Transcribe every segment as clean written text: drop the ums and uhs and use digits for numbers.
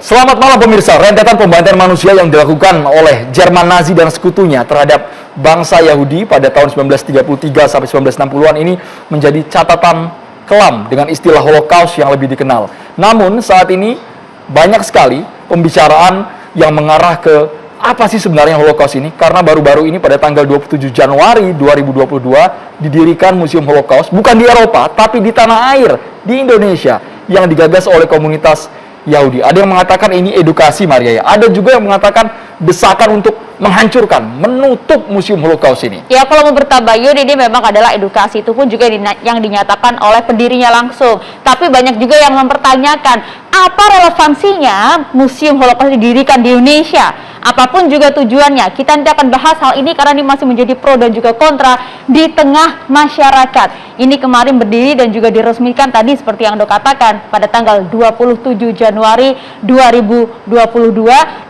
Selamat malam pemirsa, rentetan pembantaian manusia yang dilakukan oleh Jerman Nazi dan sekutunya terhadap bangsa Yahudi pada tahun 1933 sampai 1960-an ini menjadi catatan kelam dengan istilah Holocaust yang lebih dikenal. Namun saat ini banyak sekali pembicaraan yang mengarah ke apa sih sebenarnya Holocaust ini? Karena baru-baru ini pada tanggal 27 Januari 2022 didirikan Museum Holocaust, bukan di Eropa, tapi di tanah air, di Indonesia, yang digagas oleh komunitas Yahudi. Ada yang mengatakan ini edukasi, Maria. Ada juga yang mengatakan desakan untuk menghancurkan, menutup Museum Holocaust ini. Ya, kalau mau bertabayun ini memang adalah edukasi, itu pun juga yang dinyatakan oleh pendirinya langsung. Tapi banyak juga yang mempertanyakan apa relevansinya Museum Holocaust didirikan di Indonesia. Apapun juga tujuannya, kita nanti akan bahas hal ini karena ini masih menjadi pro dan juga kontra di tengah masyarakat. Ini kemarin berdiri dan juga diresmikan tadi seperti yang Anda katakan pada tanggal 27 Januari 2022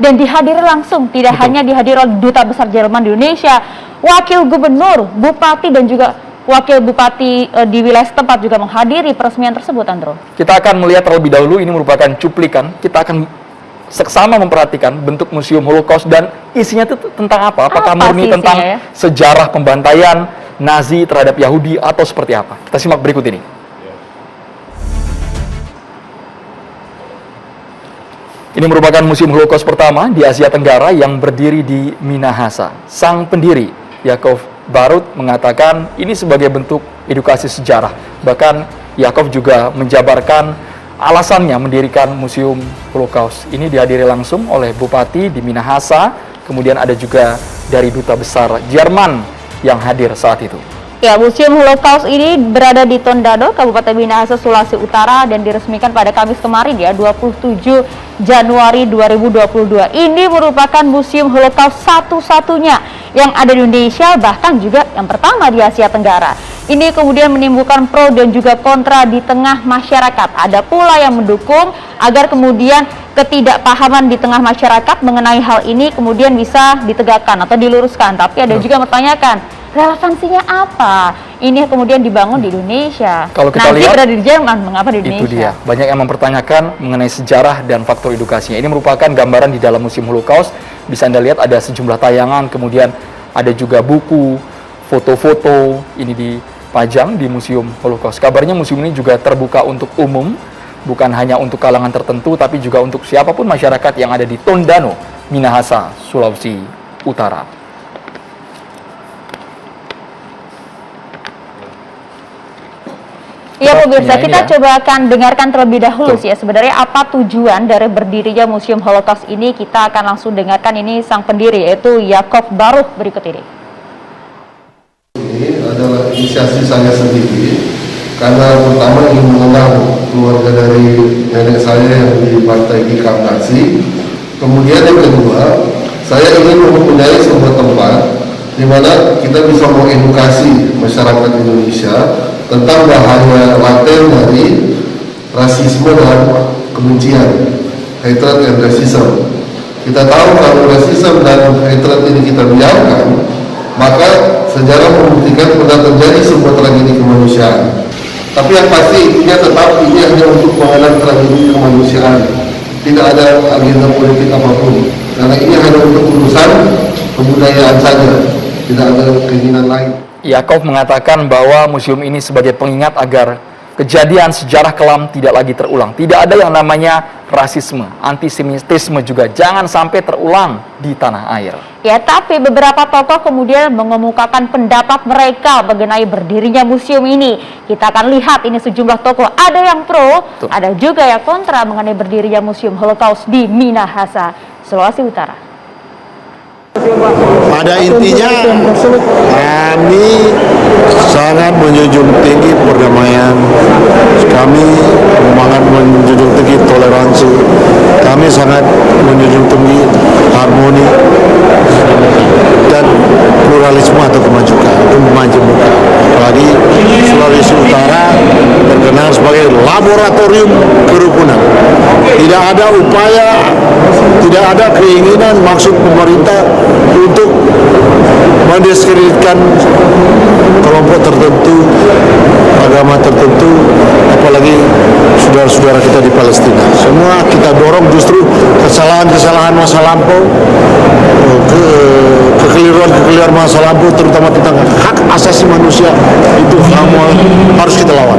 dan dihadiri langsung, tidak hanya dihadiri oleh Duta Besar Jerman di Indonesia, Wakil Gubernur, Bupati dan juga Wakil Bupati di wilayah setempat juga menghadiri peresmian tersebut, Andro. Kita akan melihat terlebih dahulu, ini merupakan cuplikan. Kita akan seksama memperhatikan bentuk Museum Holocaust dan isinya itu tentang apa? Apakah murni tentang sejarah pembantaian Nazi terhadap Yahudi atau seperti apa? Kita simak berikut ini. Ini merupakan Museum Holocaust pertama di Asia Tenggara yang berdiri di Minahasa. Sang pendiri, Yakov Barut, mengatakan ini sebagai bentuk edukasi sejarah. Bahkan Yakov juga menjabarkan alasannya mendirikan Museum Holocaust. Ini dihadiri langsung oleh Bupati di Minahasa, kemudian ada juga dari Duta Besar Jerman yang hadir saat itu. Ya, Museum Holocaust ini berada di Tondano, Kabupaten Minahasa, Sulawesi Utara dan diresmikan pada Kamis kemarin ya, 27 Januari 2022. Ini merupakan Museum Holocaust satu-satunya yang ada di Indonesia, bahkan juga yang pertama di Asia Tenggara. Ini kemudian menimbulkan pro dan juga kontra di tengah masyarakat. Ada pula yang mendukung agar kemudian ketidakpahaman di tengah masyarakat mengenai hal ini kemudian bisa ditegakkan atau diluruskan. Tapi ada juga yang mempertanyakan, relevansinya apa? Ini kemudian dibangun di Indonesia. Kalau kita lihat berada di Jerman, mengapa di Indonesia? Itu dia. Banyak yang mempertanyakan mengenai sejarah dan faktor edukasinya. Ini merupakan gambaran di dalam Museum Holocaust. Bisa Anda lihat ada sejumlah tayangan, kemudian ada juga buku, foto-foto ini dipajang di Museum Holocaust. Kabarnya museum ini juga terbuka untuk umum, bukan hanya untuk kalangan tertentu, tapi juga untuk siapapun masyarakat yang ada di Tondano, Minahasa, Sulawesi Utara. Ya pemirsa, kita coba akan dengarkan terlebih dahulu sih ya sebenarnya apa tujuan dari berdirinya Museum Holocaust ini. Kita akan langsung dengarkan ini sang pendiri, yaitu Yakov Barut, berikut ini. Ini adalah inisiasi saya sendiri karena pertama ingin mengenal keluarga dari nenek saya yang di Partai Ikam Nazi. Kemudian yang kedua, saya ingin mempunyai sebuah tempat di mana kita bisa mengedukasi masyarakat Indonesia tentang bahaya laten dari rasisme dan kebencian, hatred and racism. Kita tahu kalau rasisme dan hatred ini kita biarkan, maka sejarah membuktikan pernah terjadi sebuah tragedi kemanusiaan. Tapi yang pasti intinya tetap ini hanya untuk mengenang tragedi kemanusiaan, tidak ada agenda politik apapun, karena ini hanya untuk urusan kebudayaan saja, tidak ada keinginan lain. Yakov mengatakan bahwa museum ini sebagai pengingat agar kejadian sejarah kelam tidak lagi terulang. Tidak ada yang namanya rasisme, antisemitisme juga jangan sampai terulang di tanah air. Ya, tapi beberapa tokoh kemudian mengemukakan pendapat mereka mengenai berdirinya museum ini. Kita akan lihat ini sejumlah tokoh, ada yang pro, ada juga yang kontra mengenai berdirinya Museum Holocaust di Minahasa, Sulawesi Utara. Pada intinya kami sangat menjunjung tinggi perdamaian, kami sangat menjunjung tinggi toleransi, kami sangat menjunjung tinggi harmoni dan pluralisme atau kemajemukan. Apalagi Sulawesi Utara terkenal sebagai laboratorium kerukunan. Tidak ada upaya, tidak ada keinginan maksud pemerintah untuk mendiskreditkan kelompok tertentu, agama tertentu, apalagi saudara-saudara kita kita di Palestina. Semua kita dorong justru kesalahan-kesalahan masa lampau, kekeliruan masa lampau, terutama tentang hak asasi manusia, itu harus kita lawan.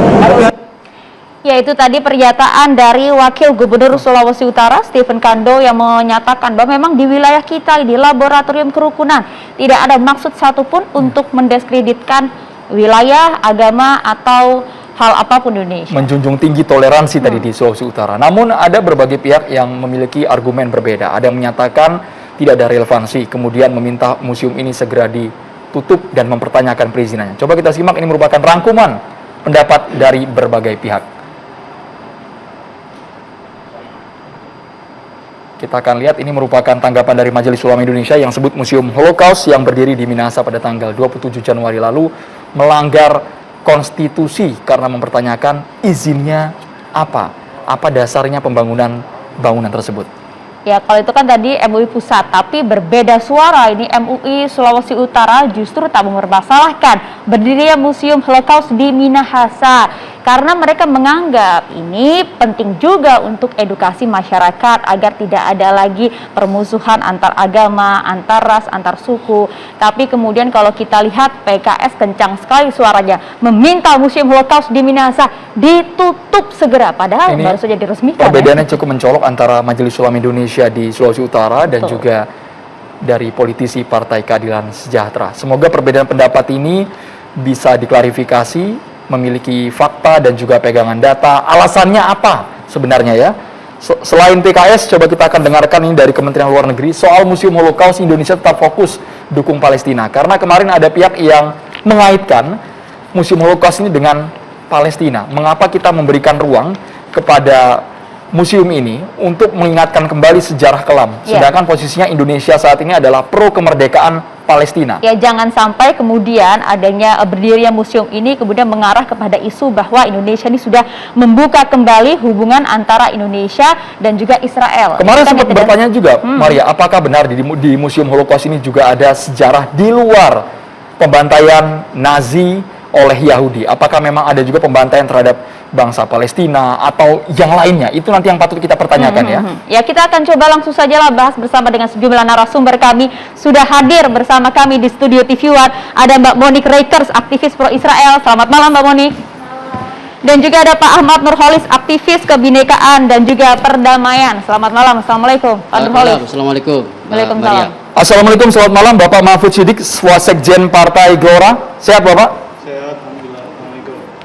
Yaitu tadi pernyataan dari Wakil Gubernur Sulawesi Utara Stephen Kando yang menyatakan bahwa memang di wilayah kita di laboratorium kerukunan tidak ada maksud satupun untuk mendiskreditkan wilayah, agama atau hal apapun di Indonesia. Menjunjung tinggi toleransi tadi di Sulawesi Utara. Namun ada berbagai pihak yang memiliki argumen berbeda. Ada yang menyatakan tidak ada relevansi, kemudian meminta museum ini segera ditutup dan mempertanyakan perizinannya. Coba kita simak, ini merupakan rangkuman pendapat dari berbagai pihak. Kita akan lihat, ini merupakan tanggapan dari Majelis Ulama Indonesia yang sebut Museum Holocaust yang berdiri di Minahasa pada tanggal 27 Januari lalu melanggar konstitusi karena mempertanyakan izinnya apa dasarnya pembangunan bangunan tersebut. Ya, kalau itu kan tadi MUI Pusat, tapi berbeda suara ini MUI Sulawesi Utara justru tak mempermasalahkan berdirinya Museum Holocaust di Minahasa karena mereka menganggap ini penting juga untuk edukasi masyarakat agar tidak ada lagi permusuhan antar agama, antar ras, antar suku. Tapi kemudian kalau kita lihat PKS kencang sekali suaranya meminta Museum Holocaust di Minahasa ditutup segera, padahal ini baru saja diresmikan. Perbedaannya cukup mencolok antara Majelis Ulama Indonesia di Sulawesi Utara dan juga dari politisi Partai Keadilan Sejahtera. Semoga perbedaan pendapat ini bisa diklarifikasi, memiliki fakta dan juga pegangan data. Alasannya apa sebenarnya ya? Selain PKS, coba kita akan dengarkan ini dari Kementerian Luar Negeri soal Museum Holocaust. Indonesia tetap fokus dukung Palestina karena kemarin ada pihak yang mengaitkan Museum Holocaust ini dengan Palestina. Mengapa kita memberikan ruang kepada museum ini untuk mengingatkan kembali sejarah kelam, sedangkan posisinya Indonesia saat ini adalah pro kemerdekaan Palestina. Ya, jangan sampai kemudian adanya berdirinya museum ini kemudian mengarah kepada isu bahwa Indonesia ini sudah membuka kembali hubungan antara Indonesia dan juga Israel. Kemarin sempat bertanya juga, Maria, apakah benar di Museum Holocaust ini juga ada sejarah di luar pembantaian Nazi oleh Yahudi? Apakah memang ada juga pembantaian terhadap bangsa Palestina atau yang lainnya? Itu nanti yang patut kita pertanyakan ya. Ya, kita akan coba langsung saja lah bahas bersama dengan sejumlah narasumber kami. Sudah hadir bersama kami di studio TV One ada Mbak Monique Reikers, aktivis pro Israel. Selamat malam Mbak Monique. Dan juga ada Pak Ahmad Nurholis, aktivis kebinekaan dan juga perdamaian. Selamat malam. Assalamualaikum Pak Nurholis. Assalamualaikum. Waalaikumsalam. Assalamualaikum, selamat malam Bapak Mahfud Siddiq, Wasekjen Partai Gelora. Sehat Bapak?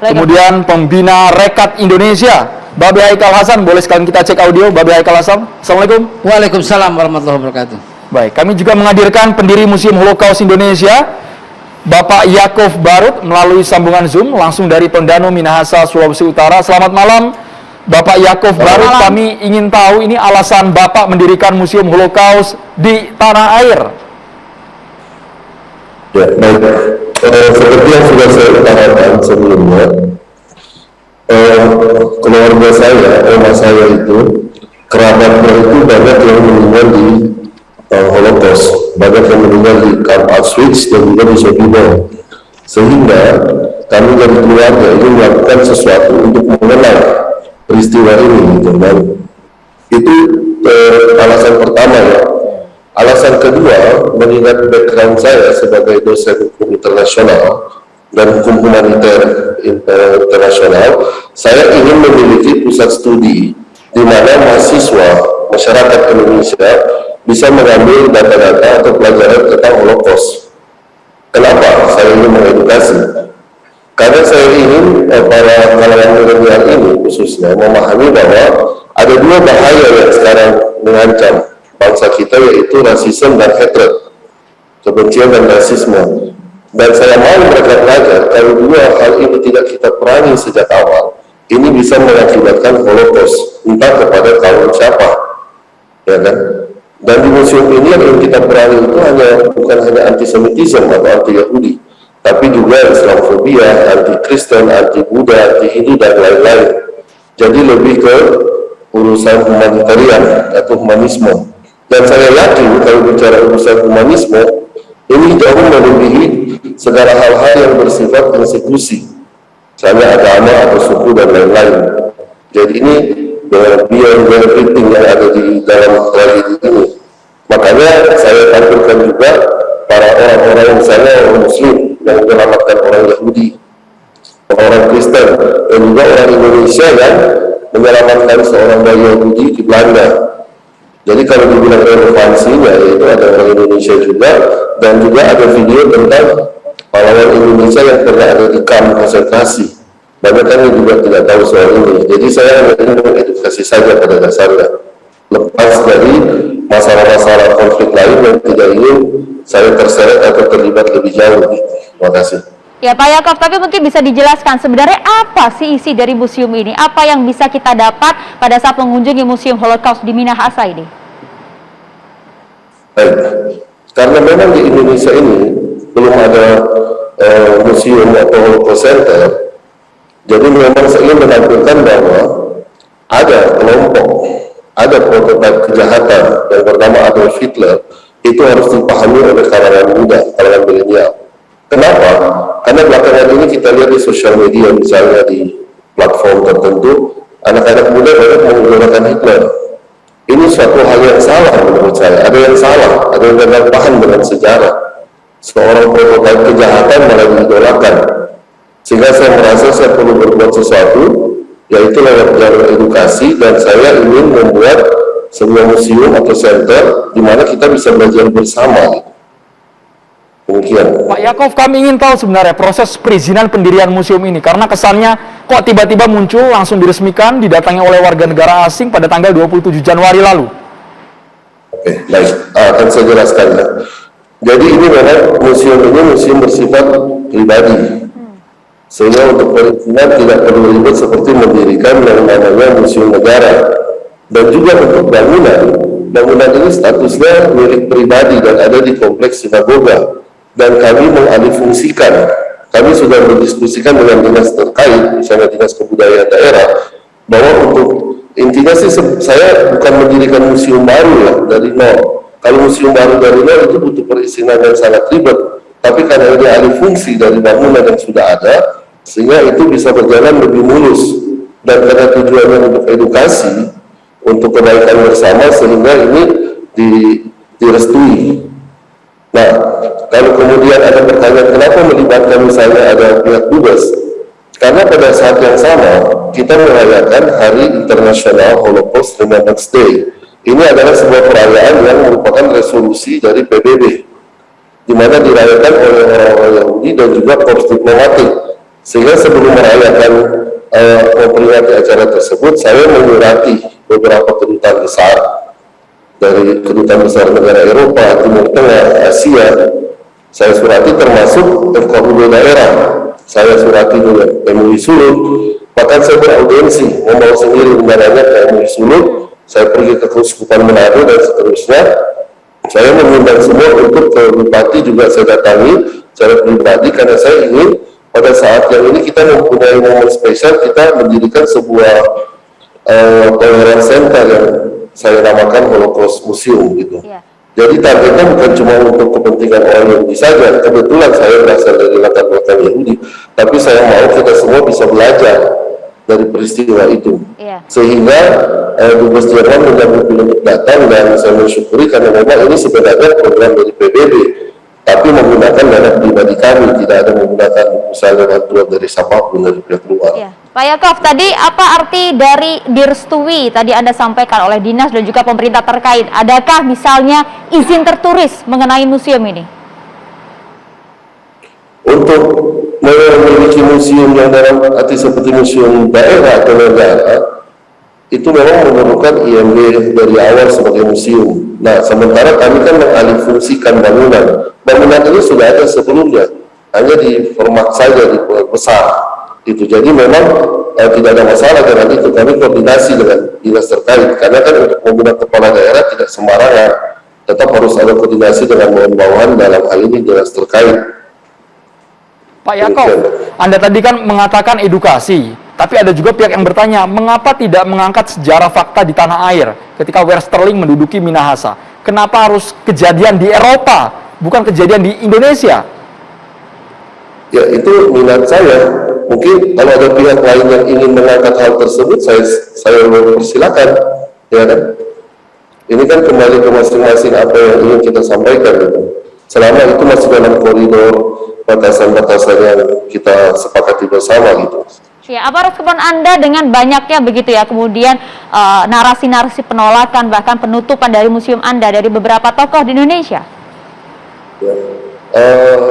Kemudian pembina Rekat Indonesia, Babe Haikal Hasan, boleh sekalian kita cek audio Babe Haikal Hasan. Assalamualaikum. Waalaikumsalam warahmatullahi wabarakatuh. Baik, kami juga menghadirkan pendiri Museum Holocaust Indonesia, Bapak Yakov Barut melalui sambungan Zoom langsung dari Tondano, Minahasa, Sulawesi Utara. Selamat malam Bapak Yakov Barut. Kami ingin tahu ini alasan Bapak mendirikan Museum Holocaust di tanah air. Ya, baik. Seperti yang sudah saya utarakan sebelumnya, keluarga saya, oma saya itu, kerabatnya itu banyak yang meninggal di Holocaust, banyak yang meninggal di kamp Auschwitz dan juga di Sobibor. Sehingga kami dari keluarga itu melakukan sesuatu untuk mengenal peristiwa ini, gitu. Dan itu alasan pertama ya. Alasan kedua, mengingat background saya sebagai dosen hukum internasional dan hukum humaniter internasional, saya ingin memiliki pusat studi di mana mahasiswa masyarakat Indonesia bisa mengambil data-data atau pelajaran tentang Holocaust. Kenapa saya ingin mengedukasi? Karena saya ingin para kalangan milenial ini khususnya memahami bahwa ada dua bahaya yang sekarang mengancam bangsa kita, yaitu rasisme dan hatred, kebencian dan rasisme. Dan saya mau mereka belajar kalau dua hal ini tidak kita perangi sejak awal, ini bisa mengakibatkan Holocaust entah kepada kaum siapa, ya kan? Dan di museum ini yang ingin kita perangi itu bukan hanya antisemitisme atau anti Yahudi, tapi juga Islamofobia, anti Kristen, anti Buddha, anti Hindu dan lain-lain. Jadi lebih ke urusan humanitarian atau humanisme. Dan saya yakin kalau bicara urusan humanisme, ini jauh melebihi segala hal-hal yang bersifat institusi, misalnya agama atau suku dan lain-lain. Jadi ini dengan beyond everything yang ada di dalam tragedi ini. Makanya saya tampilkan juga para orang-orang misalnya orang Muslim yang menyelamatkan orang Yahudi, orang Kristen, dan juga orang Indonesia yang menyelamatkan seorang bayi Yahudi di Belanda. Jadi kalau dibilang relevansinya, yaitu ada orang Indonesia juga, dan juga ada video tentang pahlawan Indonesia yang pernah ada di kamp konsentrasi. Banyak kan yang juga tidak tahu soal ini. Jadi saya hanya ingin mengedukasi saja pada dasarnya, lepas dari masalah-masalah konflik lain yang tidak ingin saya terseret atau terlibat lebih jauh. Terima kasih. Ya Pak Yakob, tapi mungkin bisa dijelaskan sebenarnya apa sih isi dari museum ini? Apa yang bisa kita dapat pada saat mengunjungi Museum Holocaust di Minahasa ini? Baik, karena memang di Indonesia ini belum ada museum atau Holocaust Center, jadi memang saya ingin menampilkan bahwa ada kelompok, ada prototipe kejahatan yang bernama Adolf Hitler, itu harus dipahami oleh kalangan muda, kalangan milenial. Kenapa? Karena belakangan ini kita lihat di sosial media, misalnya di platform tertentu, anak-anak muda banyak menggunakan Hitler. Ini suatu hal yang salah menurut saya. Ada yang salah, ada yang gagal paham dengan sejarah. Seorang prototipe kejahatan malah diidolakan. Sehingga saya merasa saya perlu berbuat sesuatu, yaitu lewat jalur edukasi, dan saya ingin membuat sebuah museum atau center di mana kita bisa belajar bersama. Demikian. Pak Yakob, kami ingin tahu sebenarnya proses perizinan pendirian museum ini, karena kesannya kok tiba-tiba muncul langsung diresmikan, didatangi oleh warga negara asing pada tanggal 27 Januari lalu. Oke, baik. Akan saya jelaskan ya. Jadi ini memang museum ini museum bersifat pribadi. Sehingga untuk perizinan tidak perlu ribet seperti mendirikan yang namanya museum negara. Dan juga untuk bangunan ini statusnya milik pribadi dan ada di kompleks sinagoga. Dan kami mengalihfungsikan, kami sudah berdiskusikan dengan dinas terkait, misalnya dinas kebudayaan daerah, bahwa untuk intinya sih saya bukan mendirikan museum baru ya dari nol. Kalau museum baru dari nol itu butuh perizinan yang sangat ribet, tapi karena ini alih fungsi dari bangunan yang sudah ada, sehingga itu bisa berjalan lebih mulus, dan karena tujuannya untuk edukasi, untuk kebaikan bersama, sehingga ini direstui. Nah, kalau kemudian ada pertanyaan kenapa melibatkan misalnya ada pihak dubes, karena pada saat yang sama kita merayakan Hari Internasional Holocaust Remembrance Day. Ini adalah sebuah perayaan yang merupakan resolusi dari PBB, di mana dirayakan oleh orang-orang Yahudi dan juga korps diplomatik. Sehingga sebelum merayakan memperingati acara tersebut, saya menyurati beberapa kedutaan besar, dari kedutaan besar negara Eropa, Timur Tengah, Asia. Saya surati termasuk FKUD daerah. Saya surati juga MUI Sulut. Bahkan saya beraudiensi, membawa sendiri undangannya ke MUI Sulut. Saya pergi ke Keuskupan Manado dan seterusnya. Saya mengundang semua untuk ke Bupati juga saya datangi secara pribadi, karena saya ingin pada saat yang ini kita mempunyai momen spesial, kita mendirikan sebuah tolerance center yang saya namakan Holocaust Museum gitu. Yeah. Jadi targetnya bukan cuma untuk kepentingan orang Yahudi saja. Kebetulan saya berasal dari latar belakang Yahudi, tapi saya mau kita semua bisa belajar dari peristiwa itu. Yeah. Sehingga Dubes Jerman menyambut untuk datang, dan saya bersyukuri karena memang ini sebenarnya program dari PBB, tapi menggunakan dana pribadi kami, tidak ada menggunakan misalnya bantuan dari siapapun dari pihak luar. Yeah. Pak Yakob, tadi apa arti dari direstui tadi Anda sampaikan oleh dinas dan juga pemerintah terkait? Adakah misalnya izin tertulis mengenai museum ini? Untuk memiliki museum yang dalam arti seperti museum daerah atau negara, itu memang memerlukan IMB dari awal sebagai museum. Nah, sementara kami kan mengalihfungsikan bangunan. Bangunan ini sudah ada sebelumnya, hanya di format saja, di besar. Itu jadi memang tidak ada masalah dengan itu. Kami koordinasi dengan dinas terkait, karena kan untuk menggunakan kepala daerah tidak sembarangan, tetap harus ada koordinasi dengan bawahan dalam hal ini dinas terkait. Pak Yakob, Anda tadi kan mengatakan edukasi, tapi ada juga pihak yang bertanya, mengapa tidak mengangkat sejarah fakta di tanah air ketika Westerling menduduki Minahasa? Kenapa harus kejadian di Eropa, bukan kejadian di Indonesia? Ya, itu minat saya mungkin kalau ada pihak lain yang ingin mengangkat hal tersebut, saya persilakan, ya kan? Ini kan kembali ke masing-masing apa yang ingin kita sampaikan, gitu. Selama itu masih dalam koridor batasan-batasan yang kita sepakati bersama, gitu. Ya, apa respon Anda dengan banyaknya begitu ya, kemudian narasi-narasi penolakan bahkan penutupan dari museum Anda dari beberapa tokoh di Indonesia? Ya.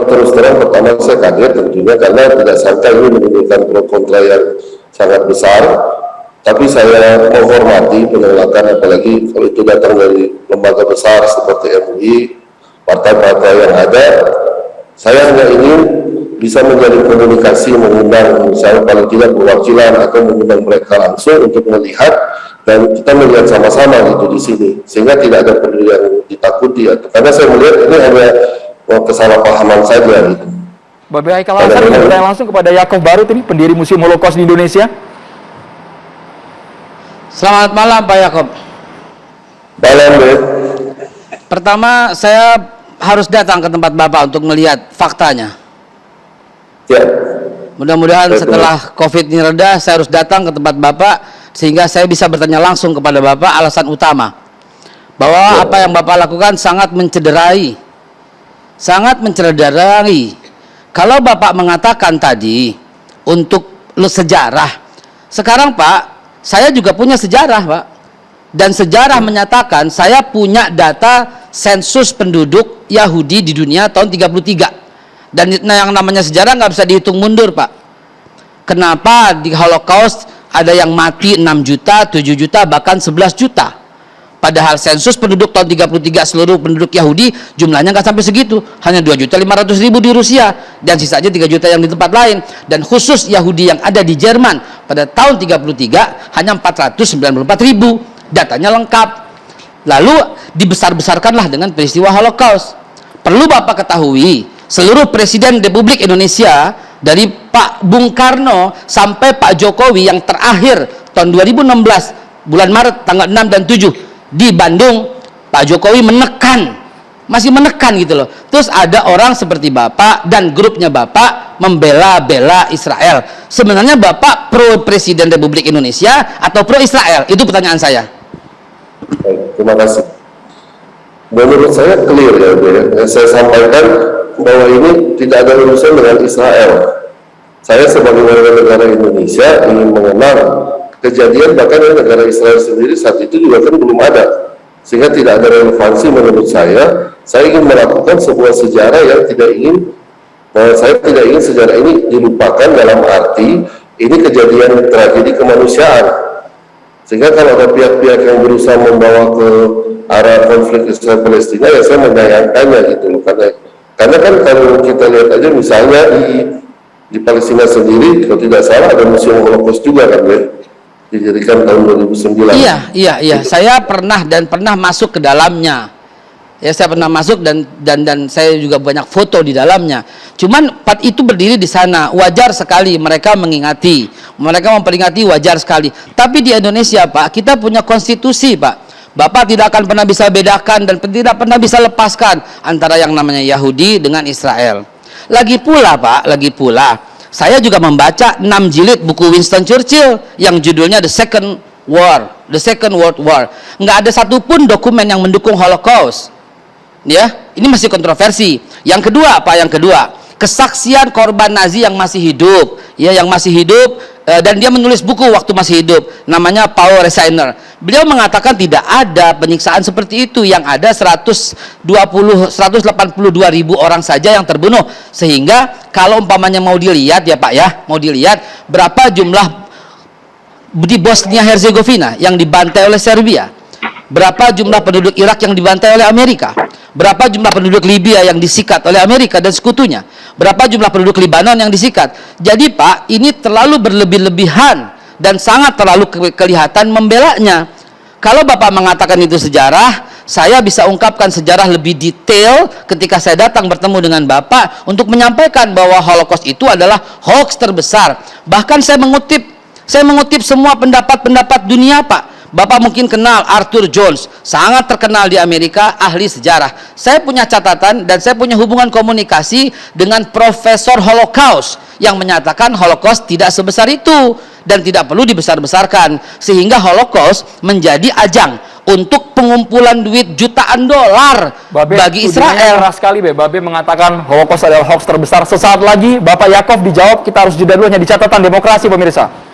Terus terang pertama saya kaget tentunya karena tidak sangka ini menimbulkan pro kontra yang sangat besar. Tapi saya menghormati penolakan, apalagi kalau itu datang dari lembaga besar seperti MUI, partai-partai yang ada. Saya hanya ingin bisa menjadi komunikasi, mengundang misalnya paling tidak perwakilan atau mengundang mereka langsung untuk melihat dan kita melihat sama-sama gitu di sini, sehingga tidak ada perlu yang ditakuti. Karena saya melihat ini hanya kesalahpahaman saja gitu. Bapak Haikal Hasan ingin bertanya langsung kepada Yakob Barut ini, pendiri Museum Holocaust di Indonesia. Selamat malam Pak Yakob. Malam, Pertama saya harus datang ke tempat Bapak untuk melihat faktanya. ya. Mudah-mudahan setelah COVID ini reda, saya harus datang ke tempat Bapak sehingga saya bisa bertanya langsung kepada Bapak alasan utama bahwa apa yang Bapak lakukan sangat mencederai. Kalau Bapak mengatakan tadi untuk sejarah, sekarang Pak, saya juga punya sejarah Pak, dan sejarah menyatakan saya punya data sensus penduduk Yahudi di dunia tahun 33, dan yang namanya sejarah nggak bisa dihitung mundur Pak. Kenapa di Holocaust ada yang mati 6 juta, 7 juta, bahkan 11 juta, padahal sensus penduduk tahun 33 seluruh penduduk Yahudi jumlahnya nggak sampai segitu, hanya 2.500.000 di Rusia dan sisanya 3 juta yang di tempat lain. Dan khusus Yahudi yang ada di Jerman pada tahun 33 hanya 494.000, datanya lengkap. Lalu dibesar-besarkanlah dengan peristiwa Holocaust. Perlu Bapak ketahui, seluruh Presiden Republik Indonesia dari Pak Bung Karno sampai Pak Jokowi yang terakhir tahun 2016 bulan Maret tanggal 6 dan 7 di Bandung, Pak Jokowi masih menekan gitu loh. Terus ada orang seperti Bapak dan grupnya Bapak membela-bela Israel. Sebenarnya Bapak pro Presiden Republik Indonesia atau pro Israel? Itu pertanyaan saya. Baik, terima kasih. Menurut saya clear ya, saya sampaikan bahwa ini tidak ada urusan dengan Israel. Saya sebagai warga negara Indonesia ingin mengenal kejadian bahkan negara Israel sendiri saat itu juga kan belum ada, sehingga tidak ada relevansi menurut saya. Saya ingin melakukan sebuah sejarah yang saya tidak ingin sejarah ini dilupakan dalam arti ini kejadian tragedi kemanusiaan, sehingga kalau ada pihak-pihak yang berusaha membawa ke arah konflik Israel Palestina, ya saya menyayangkannya gitu loh, karena kan kalau kita lihat aja misalnya di Palestina sendiri kalau tidak salah ada museum Holocaust juga kan ya, didirikan tahun 2009. Iya. Saya pernah masuk ke dalamnya. Ya, saya pernah masuk dan saya juga banyak foto di dalamnya. Cuman itu berdiri di sana, wajar sekali mereka memperingati, wajar sekali. Tapi di Indonesia Pak, kita punya konstitusi Pak. Bapak tidak akan pernah bisa bedakan dan tidak pernah bisa lepaskan antara yang namanya Yahudi dengan Israel. Lagi pula saya juga membaca 6 jilid buku Winston Churchill yang judulnya The Second World War. Nggak ada satupun dokumen yang mendukung Holocaust. Ya, ini masih kontroversi. Yang kedua, kesaksian korban Nazi yang masih hidup, dan dia menulis buku waktu masih hidup, namanya Paul Reisner. Beliau mengatakan tidak ada penyiksaan seperti itu, yang ada 182.000 orang saja yang terbunuh. Sehingga kalau umpamanya mau dilihat ya Pak ya, berapa jumlah di Bosnia Herzegovina yang dibantai oleh Serbia, berapa jumlah penduduk Irak yang dibantai oleh Amerika, berapa jumlah penduduk Libya yang disikat oleh Amerika dan sekutunya, berapa jumlah penduduk Libanon yang disikat. Jadi Pak, ini terlalu berlebih-lebihan dan sangat terlalu kelihatan membelanya. Kalau Bapak mengatakan itu sejarah, saya bisa ungkapkan sejarah lebih detail ketika saya datang bertemu dengan Bapak untuk menyampaikan bahwa Holocaust itu adalah hoax terbesar. Bahkan saya mengutip semua pendapat-pendapat dunia Pak. Bapak mungkin kenal Arthur Jones, sangat terkenal di Amerika, ahli sejarah. Saya punya catatan dan saya punya hubungan komunikasi dengan Profesor Holocaust yang menyatakan Holocaust tidak sebesar itu dan tidak perlu dibesar-besarkan, sehingga Holocaust menjadi ajang untuk pengumpulan duit jutaan dolar bagi Israel. Keras sekali, Babe mengatakan Holocaust adalah hoax terbesar. Sesaat lagi Bapak Yakov dijawab. Kita harus jeda dulu hanya di catatan demokrasi, pemirsa.